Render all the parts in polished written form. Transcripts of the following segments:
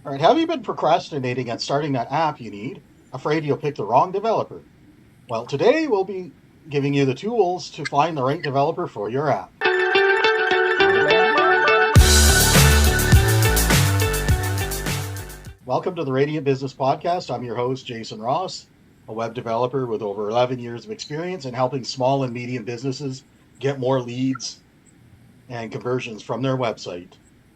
All right, have you been procrastinating on starting that app you need? Afraid you'll pick the wrong developer? Well, today we'll be giving you the tools to find the right developer for your app. Welcome to the Radiant Business Podcast. I'm your host, Jason Ross, a web developer with over 11 years of experience in helping small and medium businesses get more leads and conversions from their website.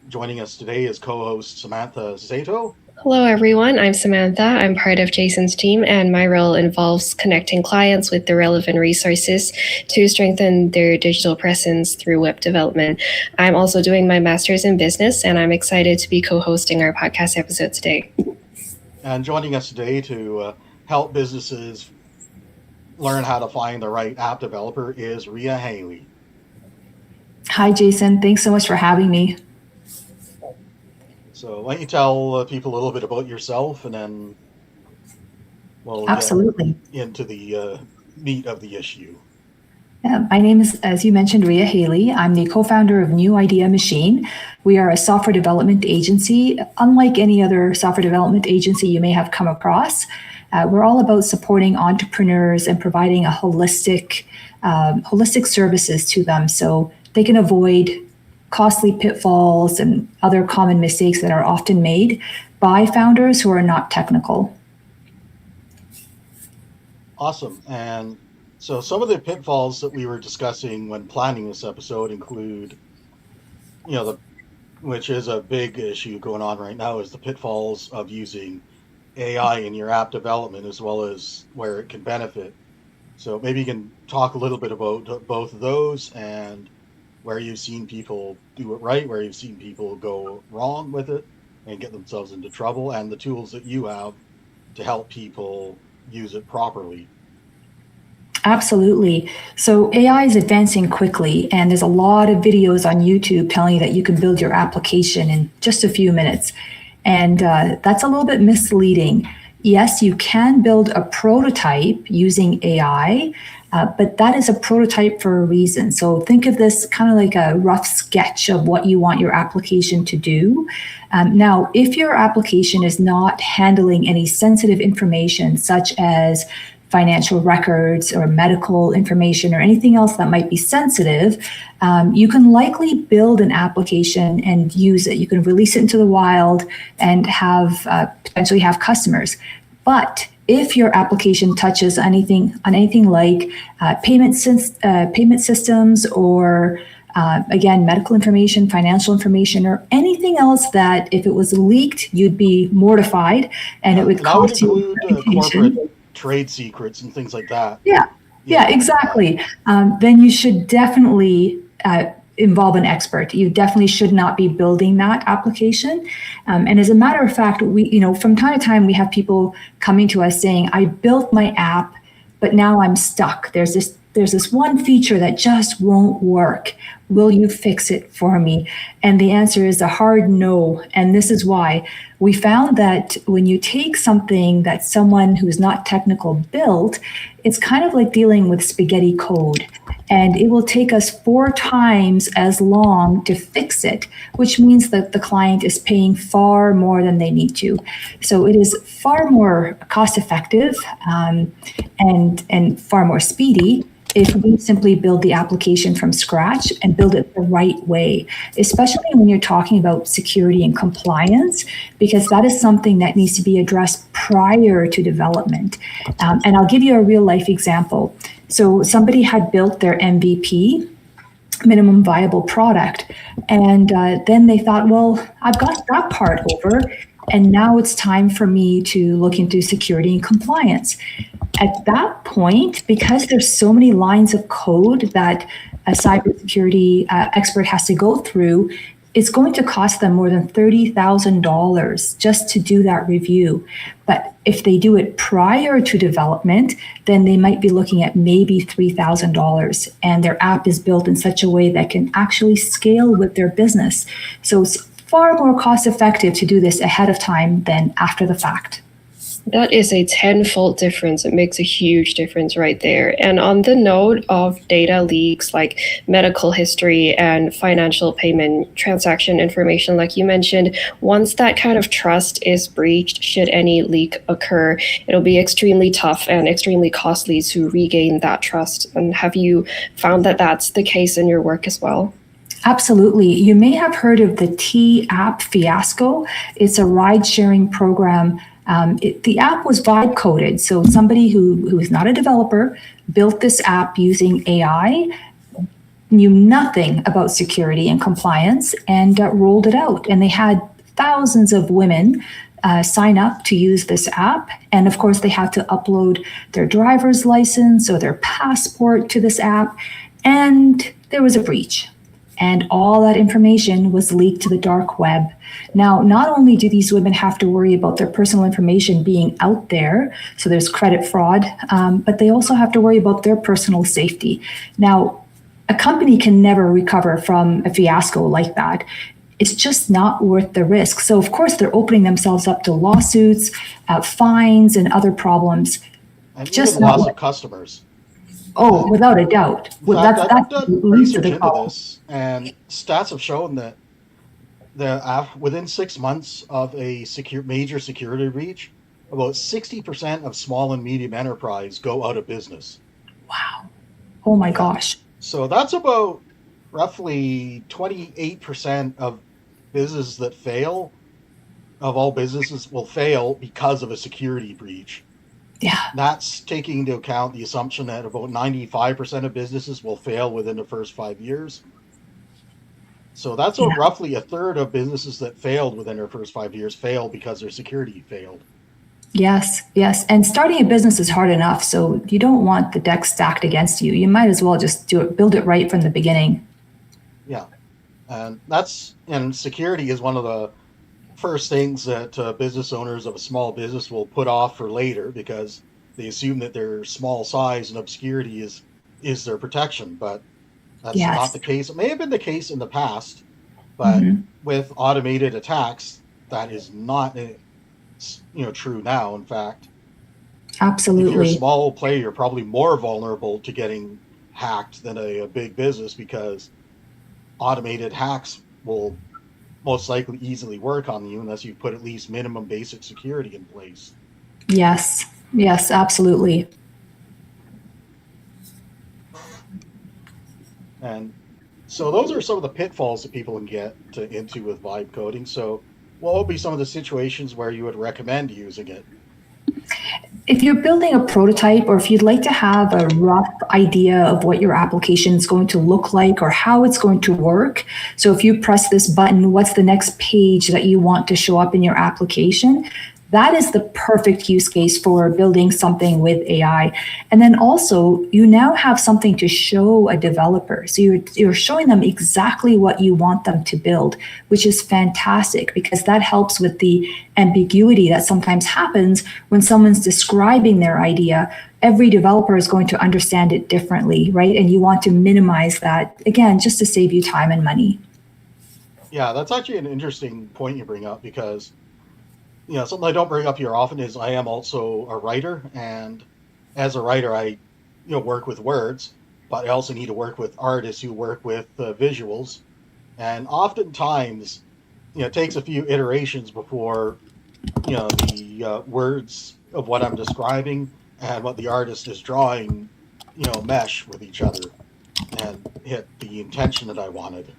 Joining us today is co-host Samantha Zato. Hello, everyone. I'm Samantha. I'm part of Jason's team, and my role involves connecting clients with the relevant resources to strengthen their digital presence through web development. I'm also doing my master's in business, and I'm excited to be co-hosting our podcast episode today. And joining us today to help businesses learn how to find the right app developer is Rea Hailley. Hi, Jason. Thanks so much for having me. So why don't you tell people a little bit about yourself, and then we'll Absolutely. get into the meat of the issue. My name is, as you mentioned, Rea Hailley. I'm the co-founder of New Idea Machine. We are a software development agency. Unlike any other software development agency you may have come across, we're all about supporting entrepreneurs and providing a holistic services to them so they can avoid costly pitfalls and other common mistakes that are often made by founders who are not technical. Awesome. And so some of the pitfalls that we were discussing when planning this episode include, which is a big issue going on right now, is the pitfalls of using AI in your app development, as well as where it can benefit. So maybe you can talk a little bit about both of those and where you've seen people do it right, where you've seen people go wrong with it and get themselves into trouble, and the tools that you have to help people use it properly. Absolutely. So AI is advancing quickly, and there's a lot of videos on YouTube telling you that you can build your application in just a few minutes. And that's a little bit misleading. Yes, you can build a prototype using AI, but that is a prototype for a reason. So think of this kind of like a rough sketch of what you want your application to do. Now, if your application is not handling any sensitive information, such as financial records or medical information or anything else that might be sensitive, you can likely build an application and use it. You can release it into the wild and potentially have customers. But if your application touches anything like payment systems or again, medical information, financial information, or anything else that if it was leaked, you'd be mortified and it would cost you corporate trade secrets and things like that. Yeah, exactly. Then you should definitely involve an expert. You definitely should not be building that application. And as a matter of fact, we, from time to time, we have people coming to us saying, I built my app, but now I'm stuck. There's this one feature that just won't work. Will you fix it for me? And the answer is a hard no. And this is why. We found that when you take something that someone who's not technical built, it's kind of like dealing with spaghetti code. And it will take us 4 times as long to fix it, which means that the client is paying far more than they need to. So it is far more cost effective and far more speedy if we simply build the application from scratch and build it the right way, especially when you're talking about security and compliance, because that is something that needs to be addressed prior to development. And I'll give you a real life example. So somebody had built their MVP, minimum viable product, and then they thought, well, I've got that part over, and now it's time for me to look into security and compliance. At that point, because there's so many lines of code that a cybersecurity expert has to go through, it's going to cost them more than $30,000 just to do that review. But if they do it prior to development, then they might be looking at maybe $3,000, and their app is built in such a way that can actually scale with their business. So it's far more cost effective to do this ahead of time than after the fact. That is a tenfold difference. It makes a huge difference right there. And on the note of data leaks, like medical history and financial payment transaction information, like you mentioned, once that kind of trust is breached, should any leak occur, it'll be extremely tough and extremely costly to regain that trust. And have you found that that's the case in your work as well? Absolutely. You may have heard of the T-app fiasco. It's a ride-sharing program. The app was vibe coded, so somebody who is not a developer built this app using AI, knew nothing about security and compliance, and rolled it out. And they had thousands of women sign up to use this app. And of course, they had to upload their driver's license or their passport to this app. And there was a breach. And all that information was leaked to the dark web. Now, not only do these women have to worry about their personal information being out there, so there's credit fraud, but they also have to worry about their personal safety. Now, a company can never recover from a fiasco like that. It's just not worth the risk. So, of course, they're opening themselves up to lawsuits, fines, and other problems. And just even loss of customers. Oh, without a doubt. In fact, I've done research into problem. this, and stats have shown that within 6 months of a major security breach, about 60% of small and medium enterprise go out of business. Wow. Oh my gosh. So that's about roughly 28% of businesses that fail, of all businesses will fail because of a security breach. Yeah. That's taking into account the assumption that about 95% of businesses will fail within the first 5 years. So that's roughly a third of businesses that failed within their first 5 years fail because their security failed. Yes, yes. And starting a business is hard enough, so you don't want the deck stacked against you. You might as well just build it right from the beginning. Yeah. And security is one of the first things that business owners of a small business will put off for later because they assume that their small size and obscurity is their protection, but that's not the case. It may have been the case in the past, but with automated attacks, that is not true now. In fact, absolutely, if you're a small player, you're probably more vulnerable to getting hacked than a big business because automated hacks will most likely easily work on you unless you put at least minimum basic security in place. Yes, absolutely. And so those are some of the pitfalls that people can get into with vibe coding. So what would be some of the situations where you would recommend using it? If you're building a prototype, or if you'd like to have a rough idea of what your application is going to look like or how it's going to work, so if you press this button, what's the next page that you want to show up in your application? That is the perfect use case for building something with AI. And then also, you now have something to show a developer. So you're showing them exactly what you want them to build, which is fantastic because that helps with the ambiguity that sometimes happens when someone's describing their idea. Every developer is going to understand it differently, right? And you want to minimize that, again, just to save you time and money. Yeah, that's actually an interesting point you bring up because something I don't bring up here often is I am also a writer, and as a writer, I, work with words, but I also need to work with artists who work with visuals, and oftentimes, it takes a few iterations before, the words of what I'm describing and what the artist is drawing, mesh with each other and hit the intention that I wanted.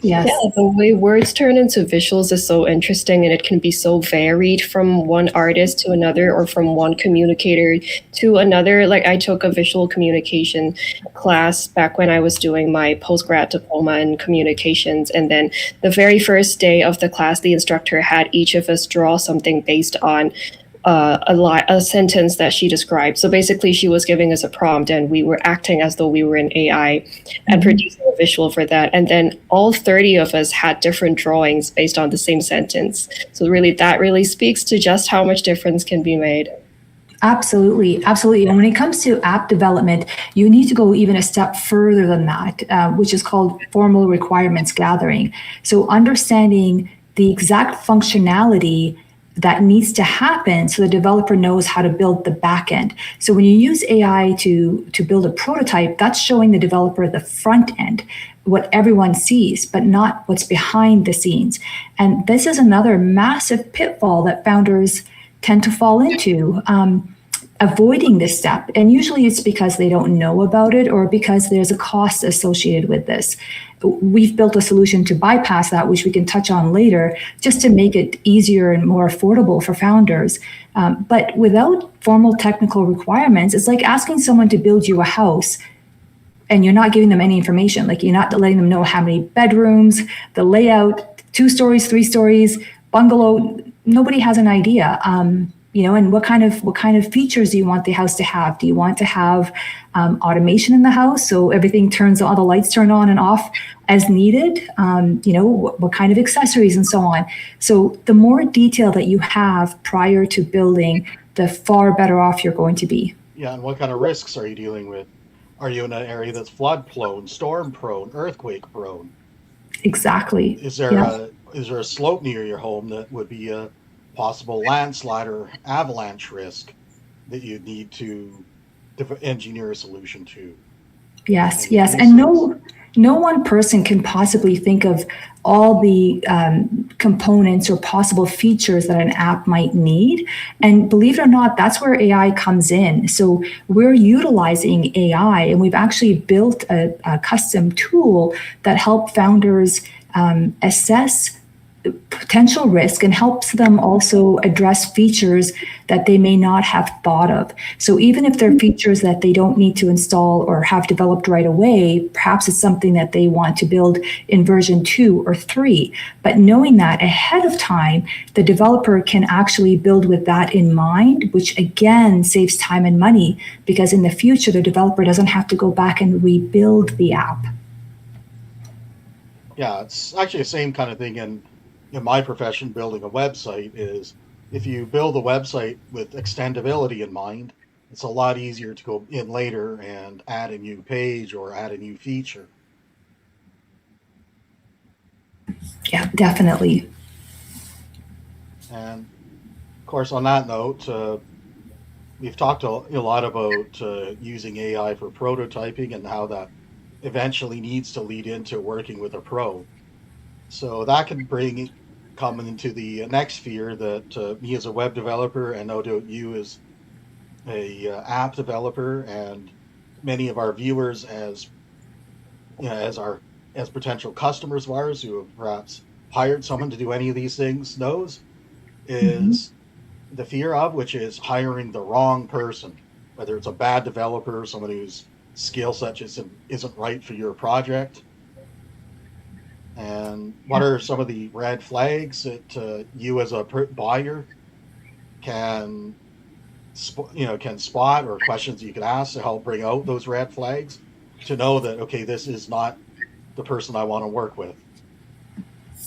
Yes. Yeah, the way words turn into visuals is so interesting, and it can be so varied from one artist to another or from one communicator to another. Like I took a visual communication class back when I was doing my postgrad diploma in communications. And then the very first day of the class, the instructor had each of us draw something based on a sentence that she described. So basically she was giving us a prompt and we were acting as though we were in AI and producing a visual for that. And then all 30 of us had different drawings based on the same sentence. So that really speaks to just how much difference can be made. Absolutely. And when it comes to app development, you need to go even a step further than that, which is called formal requirements gathering. So understanding the exact functionality that needs to happen so the developer knows how to build the back end. So when you use AI to build a prototype, that's showing the developer the front end, what everyone sees, but not what's behind the scenes. And this is another massive pitfall that founders tend to fall into, avoiding this step. And usually it's because they don't know about it or because there's a cost associated with this. We've built a solution to bypass that, which we can touch on later, just to make it easier and more affordable for founders. But without formal technical requirements, it's like asking someone to build you a house and you're not giving them any information. Like, you're not letting them know how many bedrooms, the layout, 2 stories, 3 stories, bungalow. Nobody has an idea. And what kind of features do you want the house to have? Do you want to have automation in the house, so everything turns on, all the lights turn on and off as needed? What kind of accessories and so on. So the more detail that you have prior to building, the far better off you're going to be. Yeah, and what kind of risks are you dealing with? Are you in an area that's flood prone, storm prone, earthquake prone? Exactly. Is there a slope near your home that would be a possible landslide or avalanche risk that you need to engineer a solution to? Yes. And no one person can possibly think of all the components or possible features that an app might need. And believe it or not, that's where AI comes in. So we're utilizing AI, and we've actually built a custom tool that helps founders assess potential risk and helps them also address features that they may not have thought of. So even if they're features that they don't need to install or have developed right away, perhaps it's something that they want to build in version 2 or 3. But knowing that ahead of time, the developer can actually build with that in mind, which again saves time and money, because in the future, the developer doesn't have to go back and rebuild the app. Yeah, it's actually the same kind of thing in my profession. Building a website is, if you build a website with extendability in mind, it's a lot easier to go in later and add a new page or add a new feature. Yeah, definitely. And of course, on that note, we've talked a lot about using AI for prototyping and how that eventually needs to lead into working with a pro. So that can come into the next sphere that me as a web developer, and no doubt you as a app developer, and many of our viewers as as potential customers of ours who have perhaps hired someone to do any of these things knows, is the fear of, which is hiring the wrong person, whether it's a bad developer, someone whose skill set isn't right for your project. And what are some of the red flags that you as a buyer can spot, or questions you can ask to help bring out those red flags to know that, okay, this is not the person I want to work with?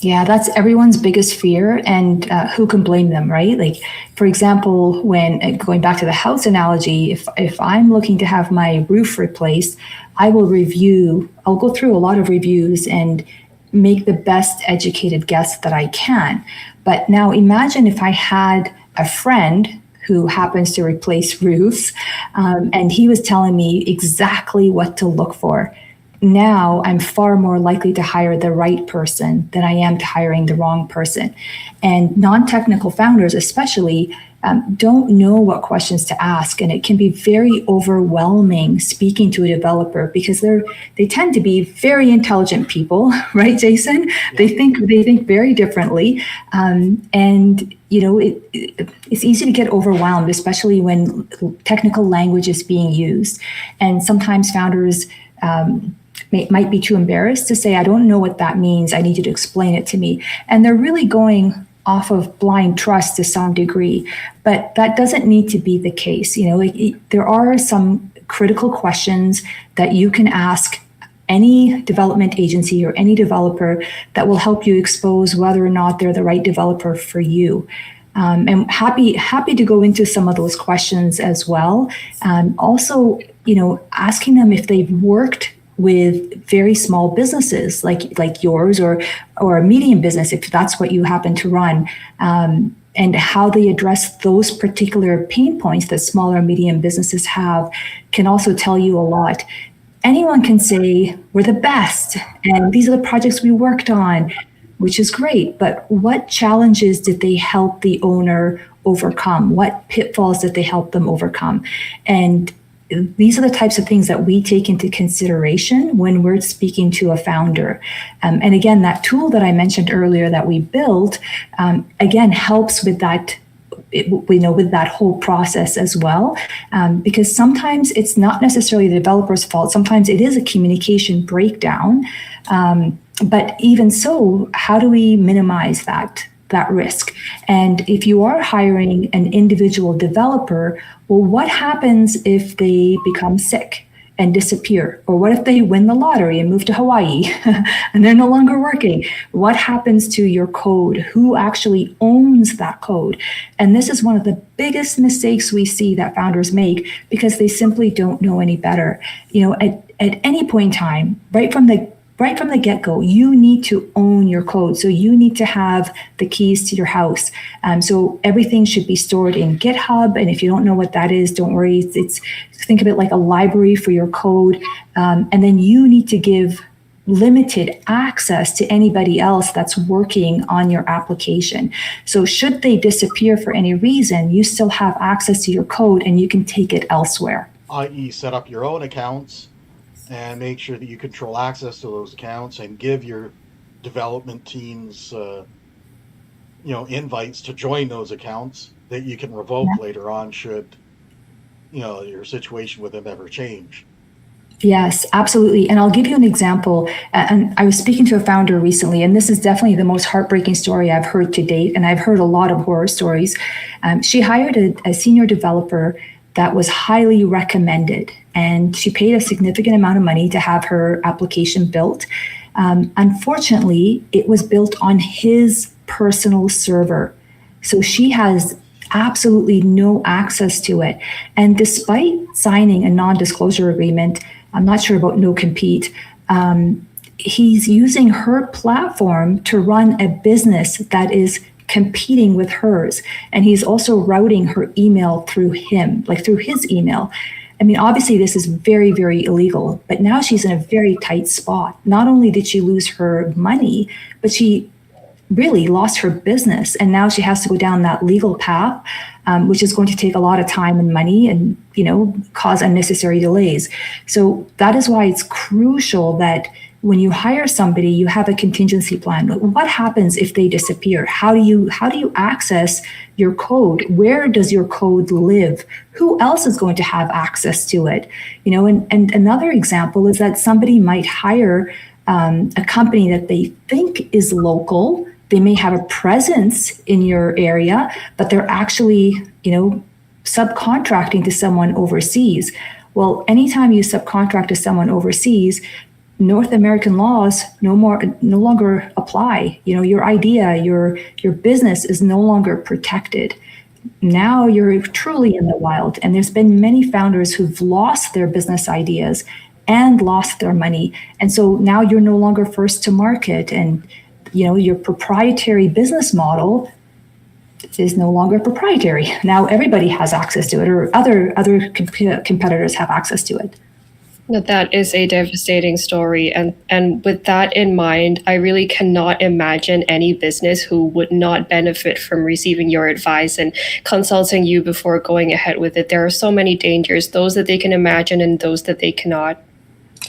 Yeah, that's everyone's biggest fear, and who can blame them, right? Like, for example, when going back to the house analogy, if I'm looking to have my roof replaced, I'll go through a lot of reviews and make the best educated guess that I can. But now imagine if I had a friend who happens to replace roofs, and he was telling me exactly what to look for. Now I'm far more likely to hire the right person than I am to hiring the wrong person. And non-technical founders especially don't know what questions to ask, and it can be very overwhelming speaking to a developer, because they tend to be very intelligent people, right, Jason? Yeah. They think very differently, and it's easy to get overwhelmed, especially when technical language is being used. And sometimes founders might be too embarrassed to say, I don't know what that means, I need you to explain it to me. And they're really going off of blind trust to some degree, but that doesn't need to be the case. There are some critical questions that you can ask any development agency or any developer that will help you expose whether or not they're the right developer for you. And happy to go into some of those questions as well. Also, asking them if they've worked with very small businesses like yours or a medium business, if that's what you happen to run, and how they address those particular pain points that small or medium businesses have can also tell you a lot. Anyone can say, we're the best, and these are the projects we worked on, which is great, but what challenges did they help the owner overcome? What pitfalls did they help them overcome? And these are the types of things that we take into consideration when we're speaking to a founder. And again, that tool that I mentioned earlier that we built, again, helps with that, with that whole process as well. Because sometimes it's not necessarily the developer's fault. Sometimes it is a communication breakdown. But even so, how do we minimize that risk? And if you are hiring an individual developer, well, what happens if they become sick and disappear? Or what if they win the lottery and move to Hawaii and they're no longer working? What happens to your code? Who actually owns that code? And this is one of the biggest mistakes we see that founders make because they simply don't know any better. At any point in time, right from the get-go, you need to own your code. So you need to have the keys to your house. So everything should be stored in GitHub. And if you don't know what that is, don't worry. Think of it like a library for your code. And then you need to give limited access to anybody else that's working on your application. So should they disappear for any reason, you still have access to your code and you can take it elsewhere. i.e. set up your own accounts and make sure that you control access to those accounts and give your development teams, invites to join those accounts that you can revoke later on should, your situation with them ever change. Yes, absolutely. And I'll give you an example. And I was speaking to a founder recently, and this is definitely the most heartbreaking story I've heard to date. And I've heard a lot of horror stories. She hired a senior developer that was highly recommended. And she paid a significant amount of money to have her application built. Unfortunately, it was built on his personal server. So she has absolutely no access to it. And despite signing a non-disclosure agreement, I'm not sure about no compete, he's using her platform to run a business that is competing with hers. And he's also routing her email through him, like through his email. I mean, obviously this is very, very illegal, but now she's in a very tight spot. Not only did she lose her money, but she really lost her business. And now she has to go down that legal path, which is going to take a lot of time and money and, cause unnecessary delays. So that is why it's crucial that when you hire somebody, you have a contingency plan. What happens if they disappear? How do you access your code? Where does your code live? Who else is going to have access to it? And another example is that somebody might hire a company that they think is local. They may have a presence in your area, but they're actually, subcontracting to someone overseas. Well, anytime you subcontract to someone overseas, North American laws no longer apply. Your idea, your business is no longer protected. Now you're truly in the wild. And there's been many founders who've lost their business ideas and lost their money. And so now you're no longer first to market, and your proprietary business model is no longer proprietary. Now everybody has access to it, or other competitors have access to it. That is a devastating story. And with that in mind, I really cannot imagine any business who would not benefit from receiving your advice and consulting you before going ahead with it. There are so many dangers, those that they can imagine and those that they cannot.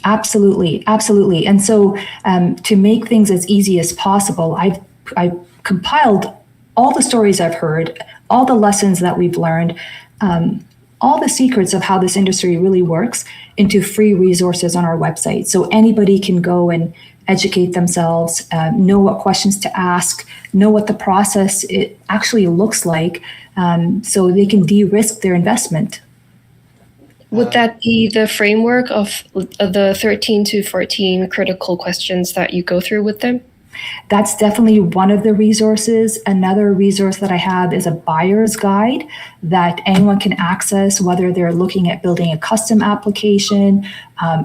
Absolutely. Absolutely. And so to make things as easy as possible, I've compiled all the stories I've heard, all the lessons that we've learned, all the secrets of how this industry really works into free resources on our website. So anybody can go and educate themselves, know what questions to ask, know what the process it actually looks like, so they can de-risk their investment. Would that be the framework of the 13 to 14 critical questions that you go through with them? That's definitely one of the resources. Another resource that I have is a buyer's guide that anyone can access, whether they're looking at building a custom application,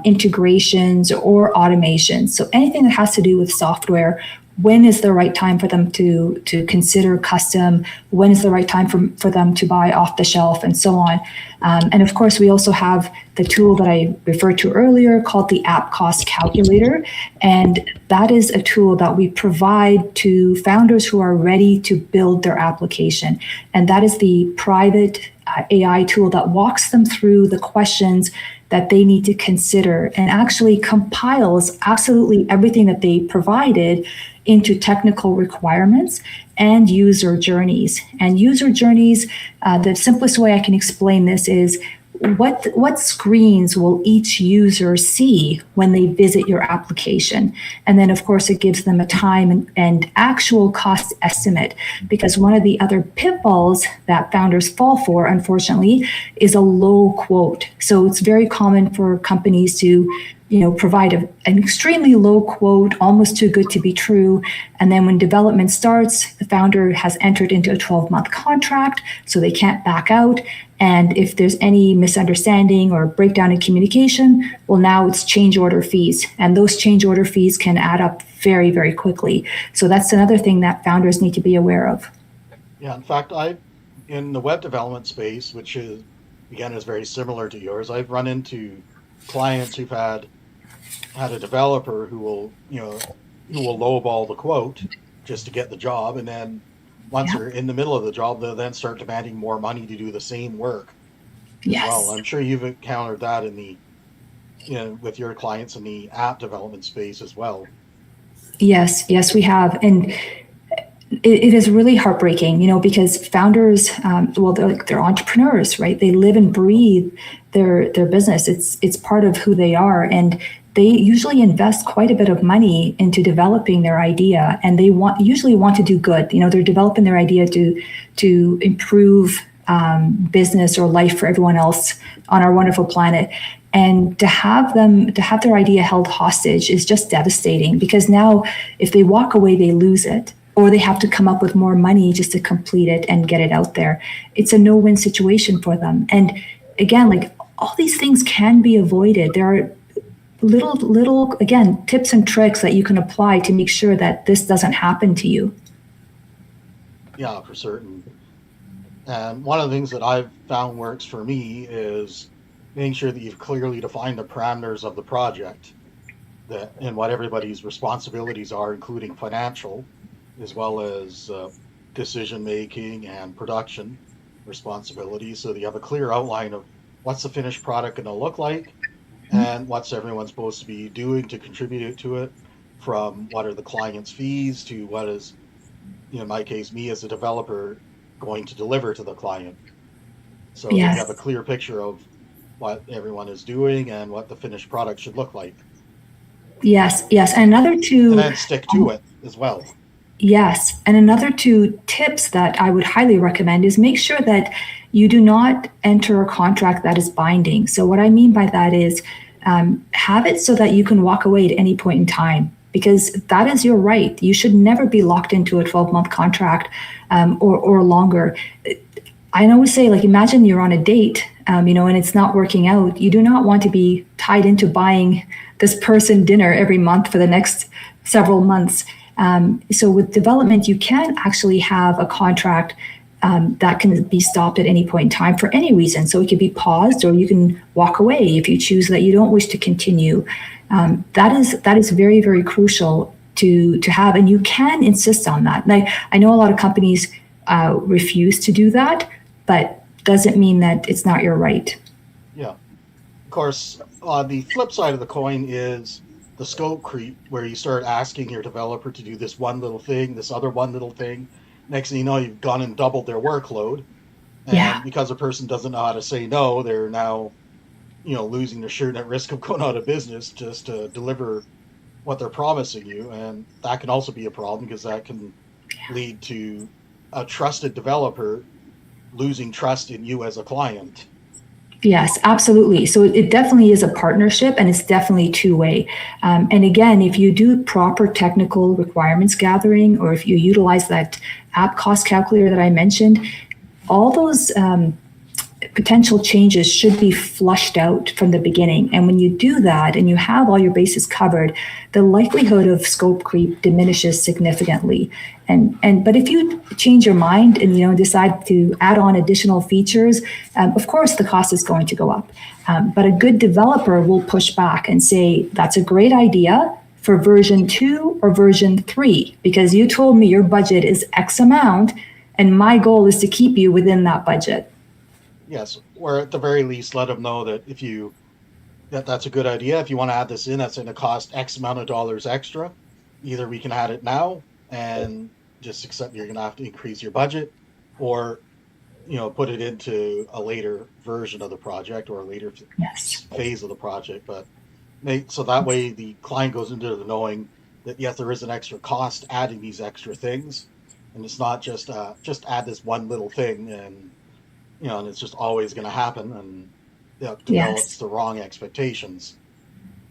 integrations, or automations. So anything that has to do with software. When is the right time for them to consider custom? When is the right time for them to buy off the shelf, and so on? And of course, we also have the tool that I referred to earlier called the App Cost Calculator. And that is a tool that we provide to founders who are ready to build their application. And that is the private AI tool that walks them through the questions that they need to consider and actually compiles absolutely everything that they provided into technical requirements and user journeys. And user journeys, the simplest way I can explain this is what screens will each user see when they visit your application? And then, of course, it gives them a time and actual cost estimate, because one of the other pitfalls that founders fall for, unfortunately, is a low quote. So it's very common for companies to provide an extremely low quote, almost too good to be true. And then when development starts, the founder has entered into a 12-month contract, so they can't back out. And if there's any misunderstanding or breakdown in communication, well, now it's change order fees. And those change order fees can add up very, very quickly. So that's another thing that founders need to be aware of. Yeah, in fact, in the web development space, which is very similar to yours, I've run into clients who've had a developer who will lowball the quote just to get the job, and then once they're in the middle of the job, they'll then start demanding more money to do the same work. Yes. Well, I'm sure you've encountered that with your clients in the app development space as well. Yes, we have, and it is really heartbreaking, because founders, they're entrepreneurs, right? They live and breathe their business. It's part of who they are, and they usually invest quite a bit of money into developing their idea, and they usually want to do good. They're developing their idea to improve business or life for everyone else on our wonderful planet. And to have their idea held hostage is just devastating, because now if they walk away, they lose it, or they have to come up with more money just to complete it and get it out there. It's a no-win situation for them. And again, all these things can be avoided. There are little again, tips and tricks that you can apply to make sure that this doesn't happen to you. Yeah, for certain. And one of the things that I've found works for me is making sure that you've clearly defined the parameters of the project and what everybody's responsibilities are, including financial, as well as decision-making and production responsibilities. So that you have a clear outline of what's the finished product going to look like, and what's everyone supposed to be doing to contribute to it, from what are the client's fees to what is, in my case, me as a developer going to deliver to the client. So you have a clear picture of what everyone is doing and what the finished product should look like. Yes. And another two... And then stick to it as well. Yes. And another two tips that I would highly recommend is make sure that you do not enter a contract that is binding. So what I mean by that is have it so that you can walk away at any point in time, because that is your right. You should never be locked into a 12-month contract or longer. I always say, imagine you're on a date, and it's not working out. You do not want to be tied into buying this person dinner every month for the next several months. So with development, you can actually have a contract that can be stopped at any point in time for any reason. So it can be paused, or you can walk away if you choose that you don't wish to continue. That is very, very crucial to have, and you can insist on that. And I know a lot of companies refuse to do that, but doesn't mean that it's not your right. Yeah. Of course, the flip side of the coin is the scope creep, where you start asking your developer to do this one little thing, this other one little thing. Next thing you know, you've gone and doubled their workload. And because a person doesn't know how to say no, they're now, losing their shirt, at risk of going out of business just to deliver what they're promising you. And that can also be a problem, because that can lead to a trusted developer losing trust in you as a client. Yes, absolutely. So it definitely is a partnership, and it's definitely two-way. And again, if you do proper technical requirements gathering, or if you utilize that app cost calculator that I mentioned, all those potential changes should be flushed out from the beginning. And when you do that and you have all your bases covered, the likelihood of scope creep diminishes significantly. But if you change your mind and decide to add on additional features, of course the cost is going to go up. But a good developer will push back and say, that's a great idea for version 2 or version 3, because you told me your budget is X amount, and my goal is to keep you within that budget. Yes, or at the very least, let them know that that's a good idea. If you want to add this in, that's going to cost X amount of dollars extra. Either we can add it now and just accept you're going to have to increase your budget, or put it into a later version of the project or a later phase of the project. But so that way the client goes into the knowing that yes, there is an extra cost adding these extra things, and it's not just add this one little thing and and it's just always going to happen, and develops the wrong expectations.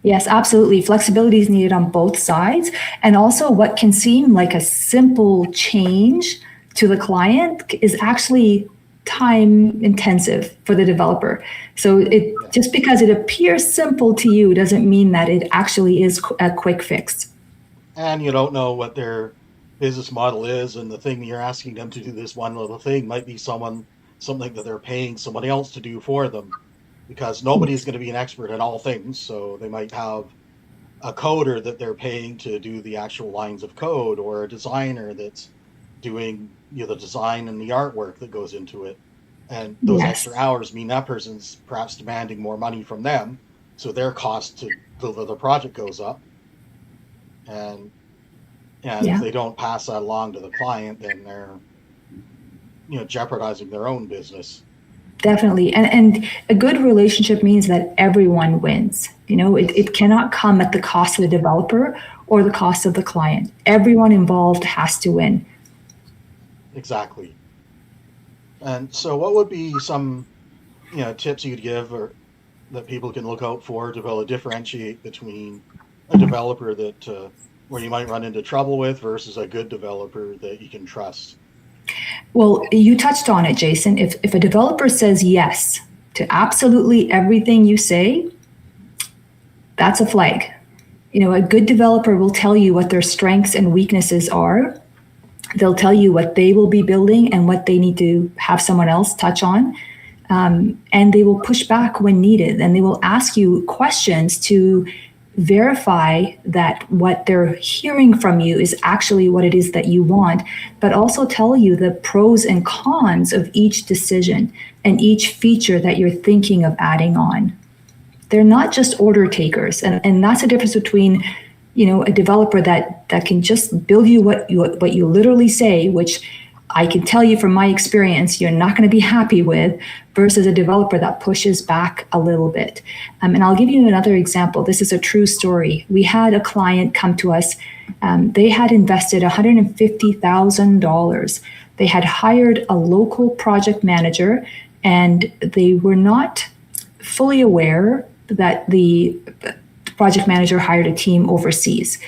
Yes, absolutely. Flexibility is needed on both sides. And also what can seem like a simple change to the client is actually time intensive for the developer. So just because it appears simple to you doesn't mean that it actually is a quick fix. And you don't know what their business model is, and the thing you're asking them to do, this one little thing, might be something that they're paying somebody else to do for them, because nobody's going to be an expert in all things. So they might have a coder that they're paying to do the actual lines of code, or a designer that's doing the design and the artwork that goes into it. And those extra hours mean that person's perhaps demanding more money from them, so their cost to deliver the project goes up. And if they don't pass that along to the client, then they're jeopardizing their own business. Definitely. And a good relationship means that everyone wins. It cannot come at the cost of the developer or the cost of the client. Everyone involved has to win. Exactly. And so what would be some tips you'd give, or that people can look out for to be able to differentiate between a developer that where you might run into trouble with versus a good developer that you can trust? Well, you touched on it, Jason. If a developer says yes to absolutely everything you say, that's a flag. A good developer will tell you what their strengths and weaknesses are. They'll tell you what they will be building and what they need to have someone else touch on. And they will push back when needed. And they will ask you questions to verify that what they're hearing from you is actually what it is that you want, but also tell you the pros and cons of each decision and each feature that you're thinking of adding on. They're not just order takers. And that's the difference between a developer that can just build you what you literally say, which I can tell you from my experience, you're not going to be happy with, versus a developer that pushes back a little bit. And I'll give you another example. This is a true story. We had a client come to us. They had invested $150,000. They had hired a local project manager, and they were not fully aware that the project manager hired a team overseas.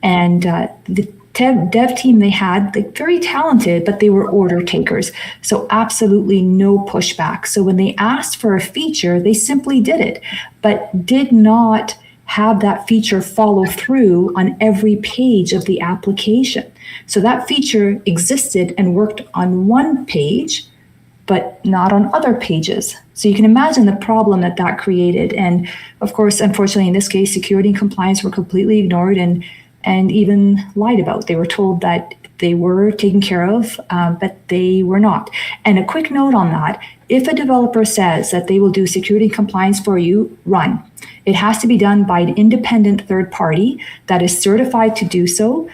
And the dev team they had, very talented, but they were order takers. So absolutely no pushback. So when they asked for a feature, they simply did it, but did not have that feature follow through on every page of the application. So that feature existed and worked on one page, but not on other pages. So you can imagine the problem that created. And of course, unfortunately, in this case, security and compliance were completely ignored and even lied about. They were told that they were taken care of, but they were not. And a quick note on that, if a developer says that they will do security and compliance for you, run. It has to be done by an independent third party that is certified to do so,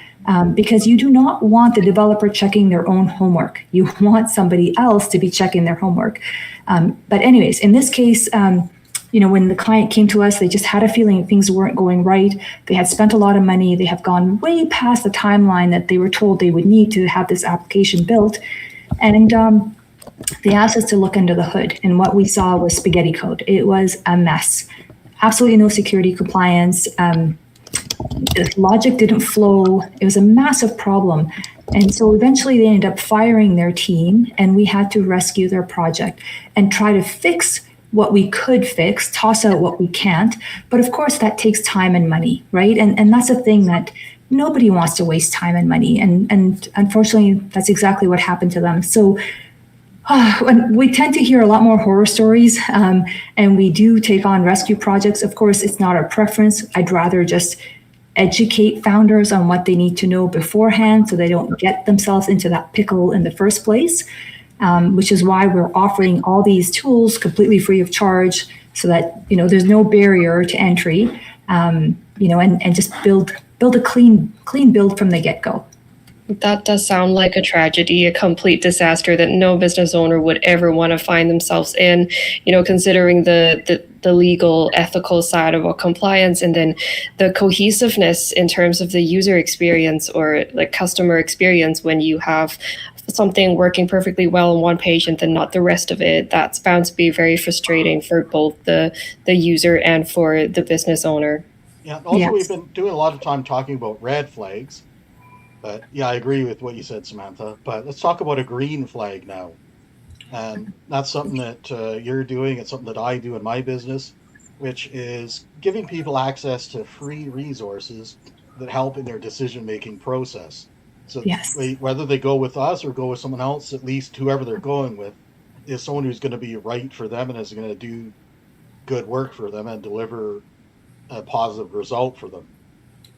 because you do not want the developer checking their own homework. You want somebody else to be checking their homework. But anyways, in this case, when the client came to us, they just had a feeling things weren't going right. They had spent a lot of money. They have gone way past the timeline that they were told they would need to have this application built. And They asked us to look under the hood, and what we saw was spaghetti code. It was a mess. Absolutely no security compliance. The logic didn't flow. It was a massive problem. And so eventually they ended up firing their team, and we had to rescue their project and try to fix what we could fix, toss out what we can't. But of course, that takes time and money, right? And that's a thing that nobody wants to waste time and money. And unfortunately, that's exactly what happened to them. So we tend to hear a lot more horror stories, and we do take on rescue projects. Of course, it's not our preference. I'd rather just educate founders on what they need to know beforehand so they don't get themselves into that pickle in the first place, which is why we're offering all these tools completely free of charge so that, there's no barrier to entry, and just build a clean build from the get-go. That does sound like a tragedy, a complete disaster that no business owner would ever want to find themselves in, considering the legal, ethical side of compliance, and then the cohesiveness in terms of the user experience or like customer experience when you have something working perfectly well on one page and then not the rest of it. That's bound to be very frustrating for both the user and for the business owner. Yeah. Also, We've been doing a lot of time talking about red flags. But yeah, I agree with what you said, Samantha. But let's talk about a green flag now. And that's something that you're doing. It's something that I do in my business, which is giving people access to free resources that help in their decision-making process. So whether they go with us or go with someone else, at least whoever they're going with is someone who's going to be right for them and is going to do good work for them and deliver a positive result for them.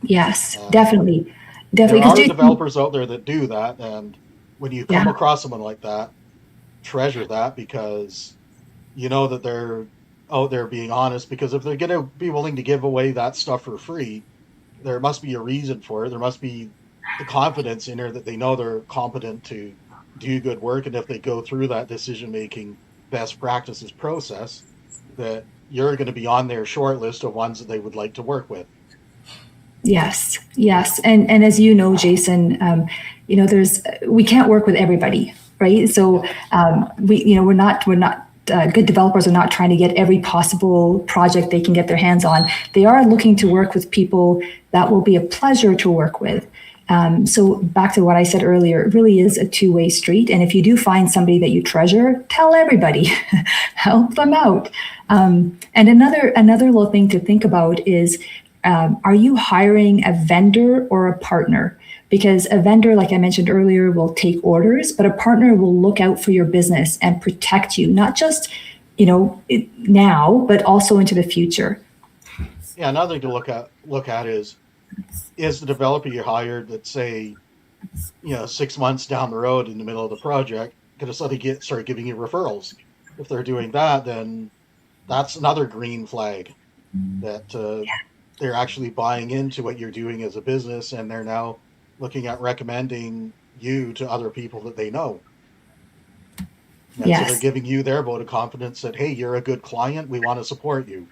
Yes, definitely. There are developers out there that do that, and when you come across someone like that, treasure that, because you know that they're out there being honest. Because if they're going to be willing to give away that stuff for free, there must be a reason for it. There must be the confidence in there that they know they're competent to do good work, and if they go through that decision-making best practices process, that you're going to be on their short list of ones that they would like to work with. Yes. And as you know, Jason, we can't work with everybody, right? So we're not good developers are not trying to get every possible project they can get their hands on. They are looking to work with people that will be a pleasure to work with. So back to what I said earlier, it really is a two-way street. And if you do find somebody that you treasure, tell everybody, help them out. And another little thing to think about is, are you hiring a vendor or a partner? Because a vendor, like I mentioned earlier, will take orders, but a partner will look out for your business and protect you, not just, now, but also into the future. Yeah, another thing to look at is the developer you hired that, say, 6 months down the road in the middle of the project, going to suddenly start giving you referrals. If they're doing that, then that's another green flag that they're actually buying into what you're doing as a business, and they're now looking at recommending you to other people that they know. And so they're giving you their vote of confidence that, hey, you're a good client, we want to support you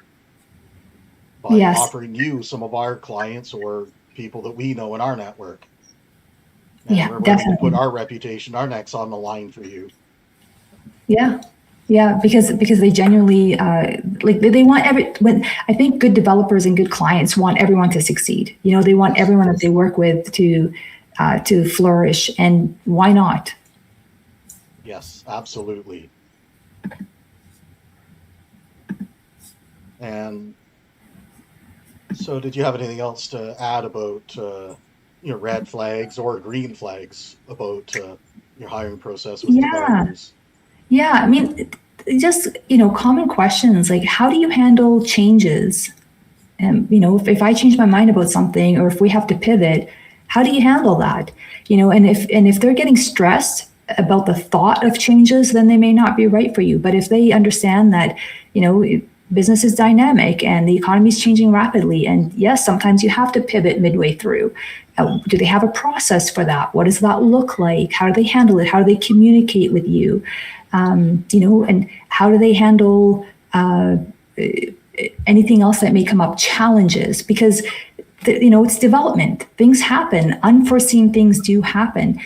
by offering you some of our clients or people that we know in our network. And we're willing to put our reputation, our necks on the line for you. Yeah, because they genuinely they want I think good developers and good clients want everyone to succeed. They want everyone that they work with to flourish, and why not? Yes, absolutely. And so, did you have anything else to add about red flags or green flags about your hiring process with developers? Yeah, I mean, just, common questions like, how do you handle changes? And, if I change my mind about something, or if we have to pivot, how do you handle that? And if they're getting stressed about the thought of changes, then they may not be right for you. But if they understand that, business is dynamic and the economy is changing rapidly, and yes, sometimes you have to pivot midway through. Do they have a process for that? What does that look like? How do they handle it? How do they communicate with you? And how do they handle anything else that may come up, challenges? Because it's development. Things happen. Unforeseen things do happen.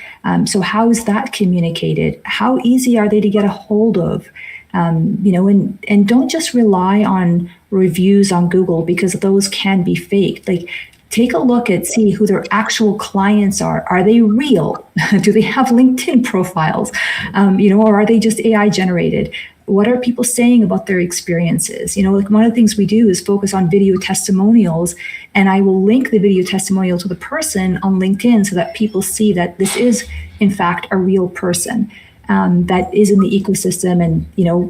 So how is that communicated? How easy are they to get a hold of? And don't just rely on reviews on Google, because those can be faked. Like, take a look at, see who their actual clients are. Are they real? Do they have LinkedIn profiles? Or are they just AI generated? What are people saying about their experiences? Like, one of the things we do is focus on video testimonials, and I will link the video testimonial to the person on LinkedIn so that people see that this is, in fact, a real person that is in the ecosystem, and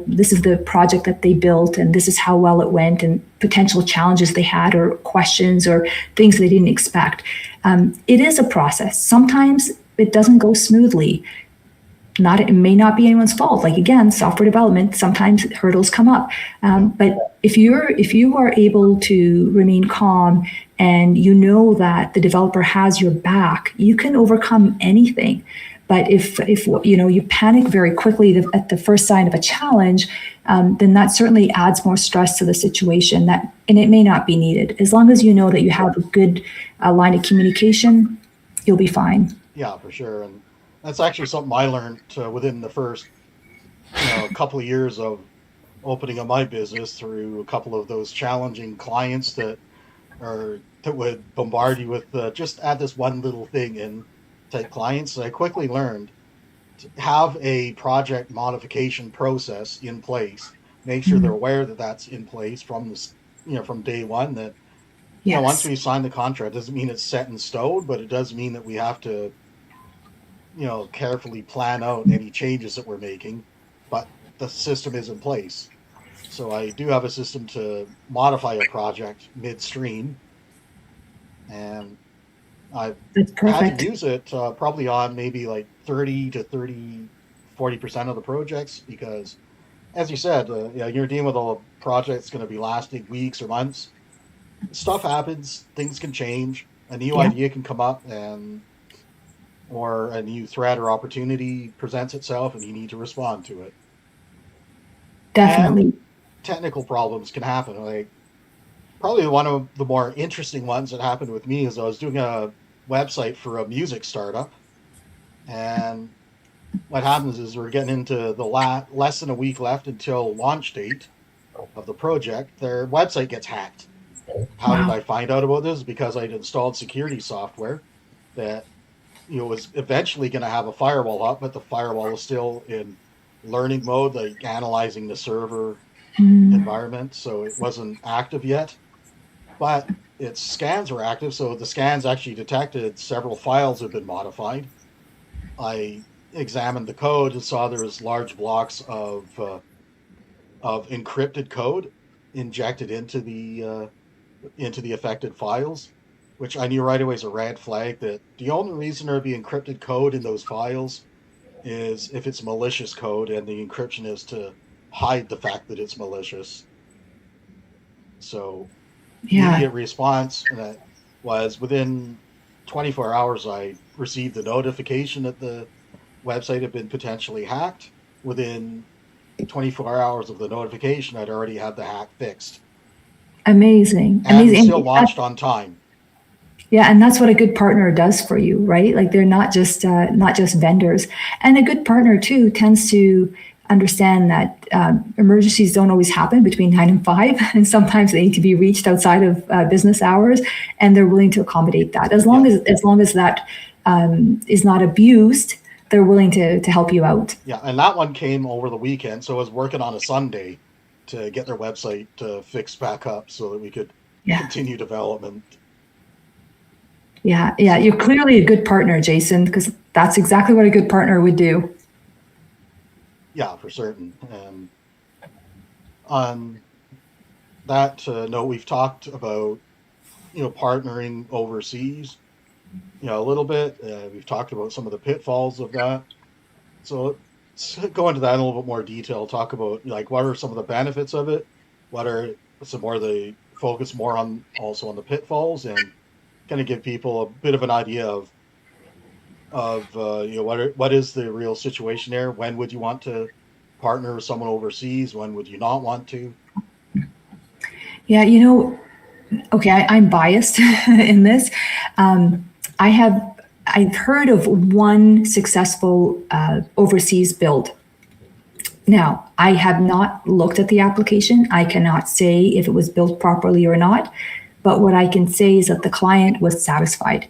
this is the project that they built, and this is how well it went, and potential challenges they had, or questions, or things they didn't expect. It is a process. Sometimes it doesn't go smoothly. It may not be anyone's fault. Like, again, software development, sometimes hurdles come up. But if you are able to remain calm, and that the developer has your back, you can overcome anything. But if you panic very quickly at the first sign of a challenge, then that certainly adds more stress to the situation. And it may not be needed. As long as you know that you have a good line of communication, you'll be fine. Yeah, for sure. And that's actually something I learned within the first couple of years of opening up my business, through a couple of those challenging clients that would bombard you with just add this one little thing in type clients. So I quickly learned to have a project modification process in place. Make sure they're aware that that's in place from this, from day one. That once we sign the contract, doesn't mean it's set in stone, but it does mean that we have to carefully plan out any changes that we're making, but the system is in place. So I do have a system to modify a project midstream, and I've had to use it probably on maybe like 40% of the projects, because, as you said, you're dealing with a project that's going to be lasting weeks or months. Stuff happens, things can change, a new idea can come up, or a new threat or opportunity presents itself, and you need to respond to it. Definitely. And technical problems can happen. Like, probably one of the more interesting ones that happened with me is I was doing a website for a music startup, and what happens is we're getting into the less than a week left until launch date of the project. Their website gets hacked. How did I find out about this? Because I'd installed security software that was eventually going to have a firewall up, but the firewall was still in learning mode, like analyzing the server environment, so it wasn't active yet. But its scans were active, so the scans actually detected several files had been modified. I examined the code and saw there was large blocks of encrypted code injected into the affected files, which I knew right away is a red flag. That the only reason there'd be encrypted code in those files is if it's malicious code, and the encryption is to hide the fact that it's malicious. So immediate response that was within 24 hours, I received the notification that the website had been potentially hacked. Within 24 hours of the notification, I'd already had the hack fixed. Amazing. And still launched on time. Yeah, and that's what a good partner does for you, right? Like, they're not just vendors. And a good partner too tends to understand that emergencies don't always happen between 9 and 5, and sometimes they need to be reached outside of business hours, and they're willing to accommodate that. As long as that is not abused, they're willing to help you out. Yeah, and that one came over the weekend, so I was working on a Sunday to get their website to fix back up so that we could continue development. Yeah, you're clearly a good partner, Jason, because that's exactly what a good partner would do. Yeah, for certain. On that note, we've talked about partnering overseas, a little bit. We've talked about some of the pitfalls of that. So let's go into that in a little bit more detail. Talk about like what are some of the benefits of it, what are some more the focus more on also on the pitfalls, and kind of give people a bit of an idea of what is the real situation there. When would you want to partner with someone overseas? When would you not want to? Yeah, Okay, I'm biased in this. I've heard of one successful overseas build. Now, I have not looked at the application. I cannot say if it was built properly or not. But what I can say is that the client was satisfied.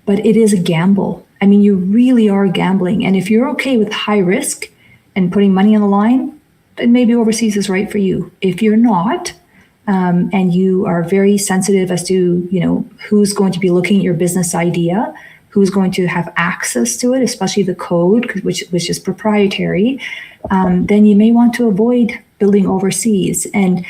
But it is a gamble. I mean, you really are gambling. And if you're okay with high risk and putting money on the line, then maybe overseas is right for you. If you're not, and you are very sensitive as to who's going to be looking at your business idea, who's going to have access to it, especially the code, which is proprietary, then you may want to avoid building overseas. And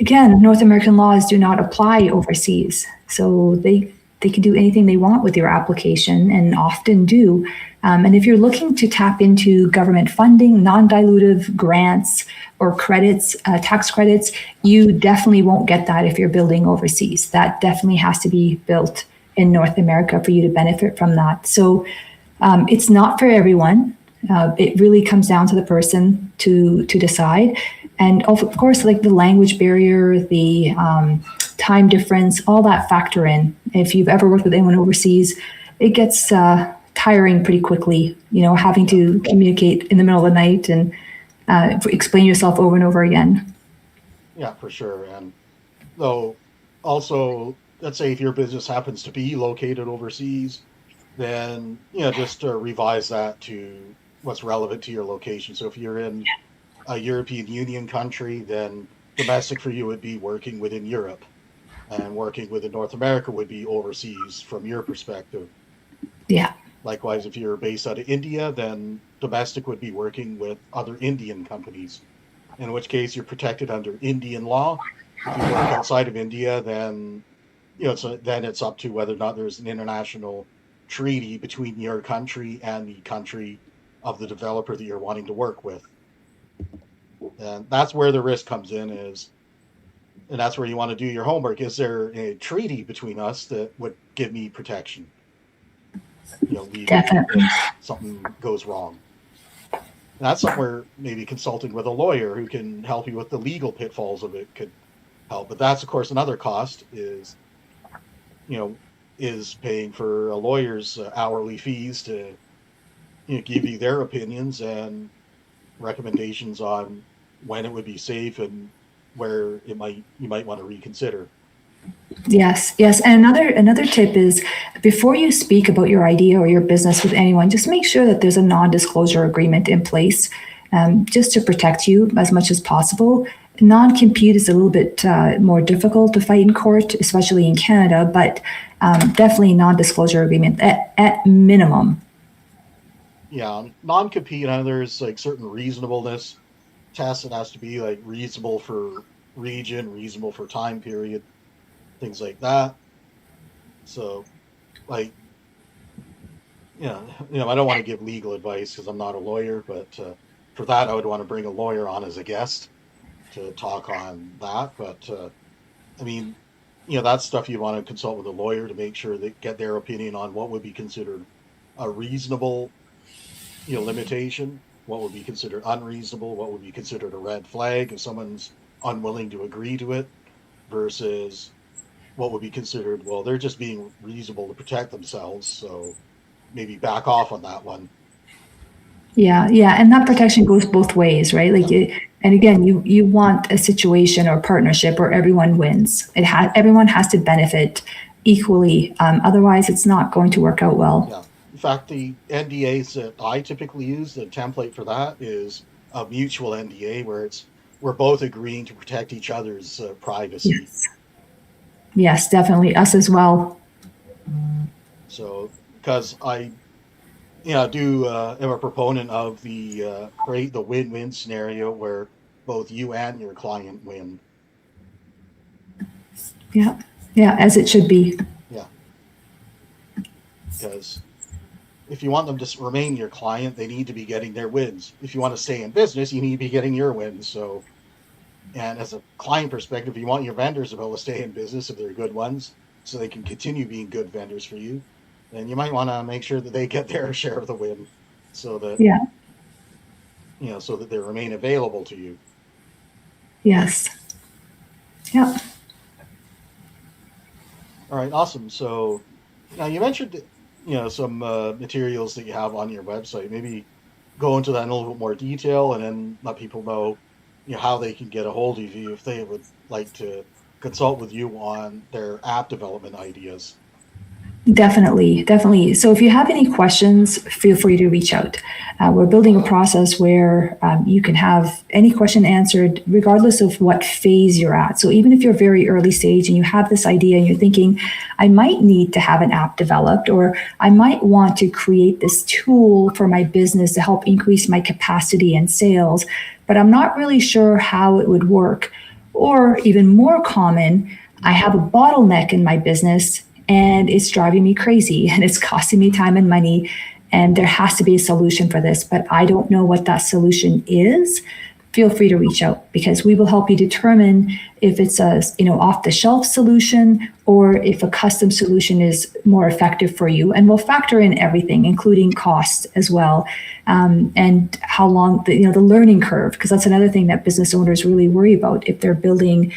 again, North American laws do not apply overseas, so they can do anything they want with your application, and often do. And if you're looking to tap into government funding, non-dilutive grants or credits, tax credits, you definitely won't get that if you're building overseas. That definitely has to be built in North America for you to benefit from that. So it's not for everyone. It really comes down to the person to decide. And of course, like the language barrier, the time difference, all that factor in. If you've ever worked with anyone overseas, it gets tiring pretty quickly, having to communicate in the middle of the night and explain yourself over and over again. Yeah, for sure. And though also, let's say if your business happens to be located overseas, then just revise that to what's relevant to your location. So if you're in a European Union country, then domestic for you would be working within Europe, and working within North America would be overseas from your perspective. Yeah. Likewise, if you're based out of India, then domestic would be working with other Indian companies, in which case you're protected under Indian law. If you work outside of India, then then it's up to whether or not there's an international treaty between your country and the country of the developer that you're wanting to work with. And that's where the risk comes in, and that's where you want to do your homework. Is there a treaty between us that would give me protection? Definitely. If something goes wrong. And that's something where maybe consulting with a lawyer who can help you with the legal pitfalls of it could help. But that's, of course, another cost is paying for a lawyer's hourly fees to give you their opinions and recommendations on when it would be safe and where you might want to reconsider. Yes. And another tip is, before you speak about your idea or your business with anyone, just make sure that there's a non-disclosure agreement in place, just to protect you as much as possible. Non-compete is a little bit more difficult to fight in court, especially in Canada, but definitely non-disclosure agreement at minimum. Yeah, non-compete, there's like certain reasonableness tests. It has to be like reasonable for region, reasonable for time period, things like that. So, like, I don't want to give legal advice because I'm not a lawyer, but for that, I would want to bring a lawyer on as a guest to talk on that. But I mean, that's stuff you want to consult with a lawyer to make sure they get their opinion on what would be considered a reasonable, limitation, what would be considered unreasonable, what would be considered a red flag if someone's unwilling to agree to it, versus what would be considered, well, they're just being reasonable to protect themselves, so maybe back off on that one. Yeah, and that protection goes both ways, right? Like, and again, you want a situation or partnership where everyone wins. Everyone has to benefit equally. Otherwise, it's not going to work out well. Yeah. In fact, the NDAs that I typically use, the template for that is a mutual NDA where we're both agreeing to protect each other's privacy. Yes, definitely. Us as well. So, because I am a proponent of the create the win-win scenario where both you and your client win. Yeah, as it should be. Yeah, because if you want them to remain your client, they need to be getting their wins. If you want to stay in business, you need to be getting your wins. So, and as a client perspective, you want your vendors to be able to stay in business if they're good ones, so they can continue being good vendors for you. And you might want to make sure that they get their share of the win, so that so that they remain available to you. Yes. Yep. All right, awesome. So now you mentioned, some materials that you have on your website. Maybe go into that in a little bit more detail, and then let people know, how they can get a hold of you if they would like to consult with you on their app development ideas. Definitely, definitely. So if you have any questions, feel free to reach out. We're building a process where you can have any question answered regardless of what phase you're at. So even if you're very early stage and you have this idea and you're thinking, I might need to have an app developed, or I might want to create this tool for my business to help increase my capacity and sales, but I'm not really sure how it would work. Or even more common, I have a bottleneck in my business and it's driving me crazy and it's costing me time and money, and there has to be a solution for this, but I don't know what that solution is. Feel free to reach out, because we will help you determine if it's a off the shelf solution or if a custom solution is more effective for you. And we'll factor in everything, including cost as well, and how long the learning curve, because that's another thing that business owners really worry about if they're building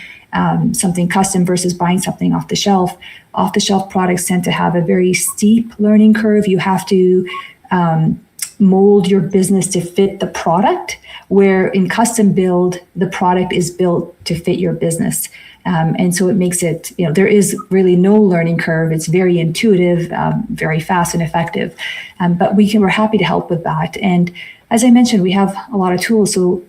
something custom versus buying something off the shelf. Off the shelf products tend to have a very steep learning curve. You have to mold your business to fit the product, where in custom build, the product is built to fit your business. And so it makes it, there is really no learning curve. It's very intuitive, very fast and effective. But we're happy to help with that. And as I mentioned, we have a lot of tools. So,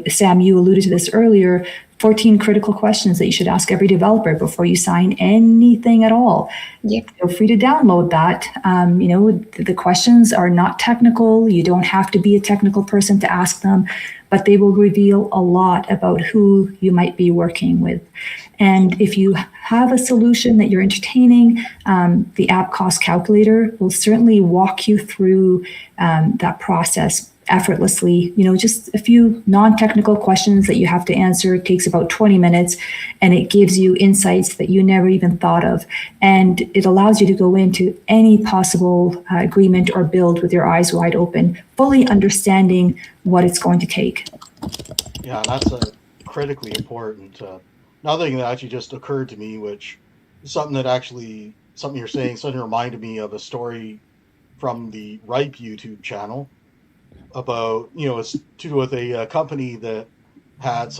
Sam, you alluded to this earlier, 14 critical questions that you should ask every developer before you sign anything at all. Yep. Feel free to download that. The questions are not technical. You don't have to be a technical person to ask them, but they will reveal a lot about who you might be working with. And if you have a solution that you're entertaining, the app cost calculator will certainly walk you through that process effortlessly. Just a few non-technical questions that you have to answer. It takes about 20 minutes, and it gives you insights that you never even thought of. And it allows you to go into any possible agreement or build with your eyes wide open, fully understanding what it's going to take. Yeah, that's critically important. Another thing that actually just occurred to me, which is something you're saying, something reminded me of a story from the Ripe YouTube channel about, it's to do with a company that had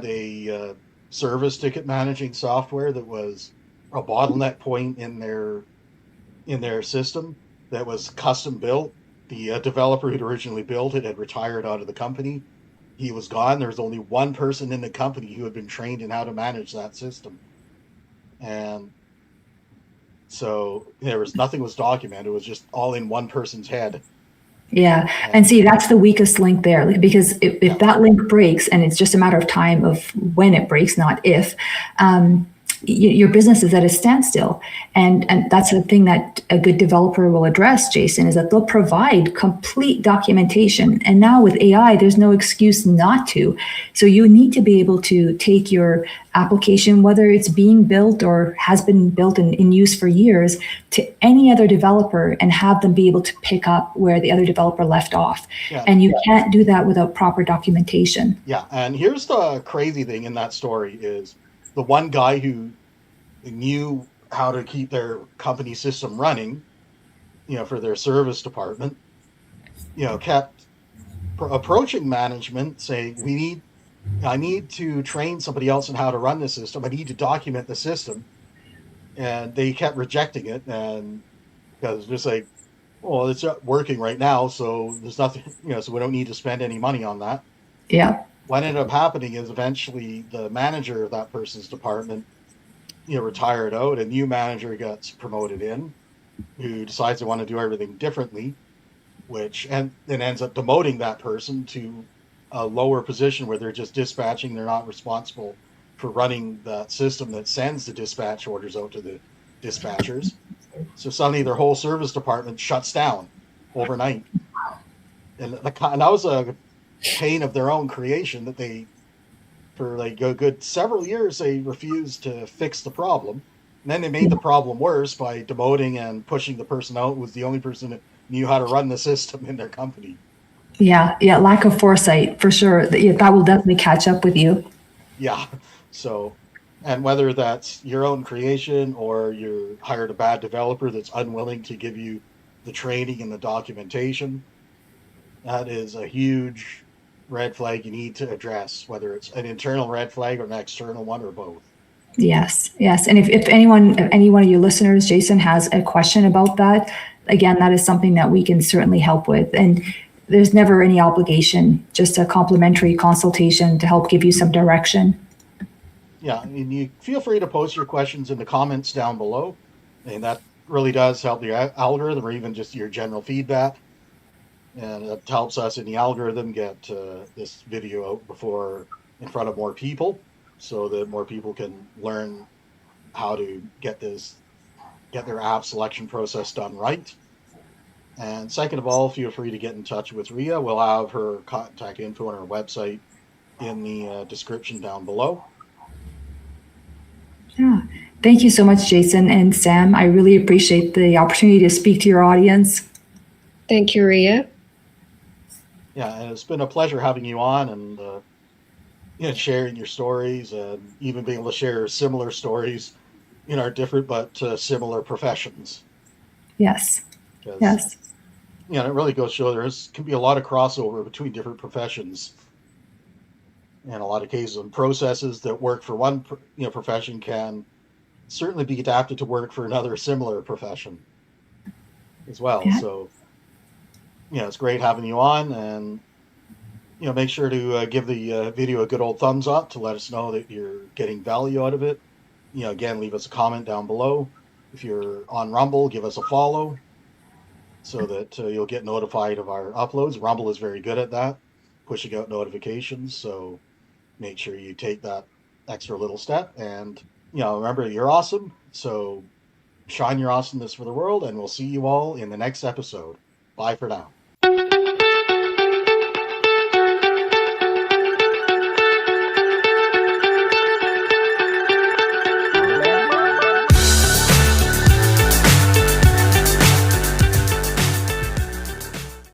a service ticket managing software that was a bottleneck point in their system that was custom built. The developer who'd originally built it had retired out of the company. He was gone. There was only one person in the company who had been trained in how to manage that system, and so nothing was documented. It was just all in one person's head. Yeah. And see, that's the weakest link there, because if that link breaks, and it's just a matter of time of when it breaks, not if, your business is at a standstill. And that's the thing that a good developer will address, Jason, is that they'll provide complete documentation. And now with AI, there's no excuse not to. So you need to be able to take your application, whether it's being built or has been built and in use for years, to any other developer and have them be able to pick up where the other developer left off. Yeah. And you can't do that without proper documentation. Yeah. And here's the crazy thing in that story is the one guy who knew how to keep their company system running, for their service department, kept approaching management saying, I need to train somebody else on how to run the system. I need to document the system. And they kept rejecting it. And because just like, well, it's not working right now. So there's nothing, so we don't need to spend any money on that. Yeah. What ended up happening is eventually the manager of that person's department, retired out, a new manager gets promoted in who decides they want to do everything differently, and then ends up demoting that person to a lower position where they're just dispatching. They're not responsible for running that system that sends the dispatch orders out to the dispatchers. So suddenly their whole service department shuts down overnight. And that was a pain of their own creation that they, for like a good several years, they refused to fix the problem. And then they made the problem worse by demoting and pushing the person out who was the only person that knew how to run the system in their company. Yeah, lack of foresight, for sure. That will definitely catch up with you. Yeah. So, And whether that's your own creation or you hired a bad developer that's unwilling to give you the training and the documentation, that is a huge red flag you need to address, whether it's an internal red flag or an external one or both. Yes, yes. And if anyone, if any one of your listeners, Jason, has a question about that, again, that is something that we can certainly help with. And there's never any obligation, just a complimentary consultation to help give you some direction. Yeah, and you feel free to post your questions in the comments down below, and that really does help the algorithm or even just your general feedback. And it helps us in the algorithm get this video out before in front of more people so that more people can learn how to get their app selection process done right. And second of all, feel free to get in touch with Rea. We'll have her contact info on our website in the description down below. Yeah. Thank you so much, Jason and Sam. I really appreciate the opportunity to speak to your audience. Thank you, Rea. Yeah, and it's been a pleasure having you on and sharing your stories and even being able to share similar stories in our different but similar professions. Yes. Because Yes. it really goes to show there can be a lot of crossover between different professions. In a lot of cases, and processes that work for one profession can certainly be adapted to work for another similar profession as well. Yeah. So it's great having you on, and make sure to give the video a good old thumbs up to let us know that you're getting value out of it. Again, leave us a comment down below. If you're on Rumble, give us a follow so that you'll get notified of our uploads. Rumble is very good at that, pushing out notifications. So make sure you take that extra little step. And, remember, you're awesome. So shine your awesomeness for the world, and we'll see you all in the next episode. Bye for now.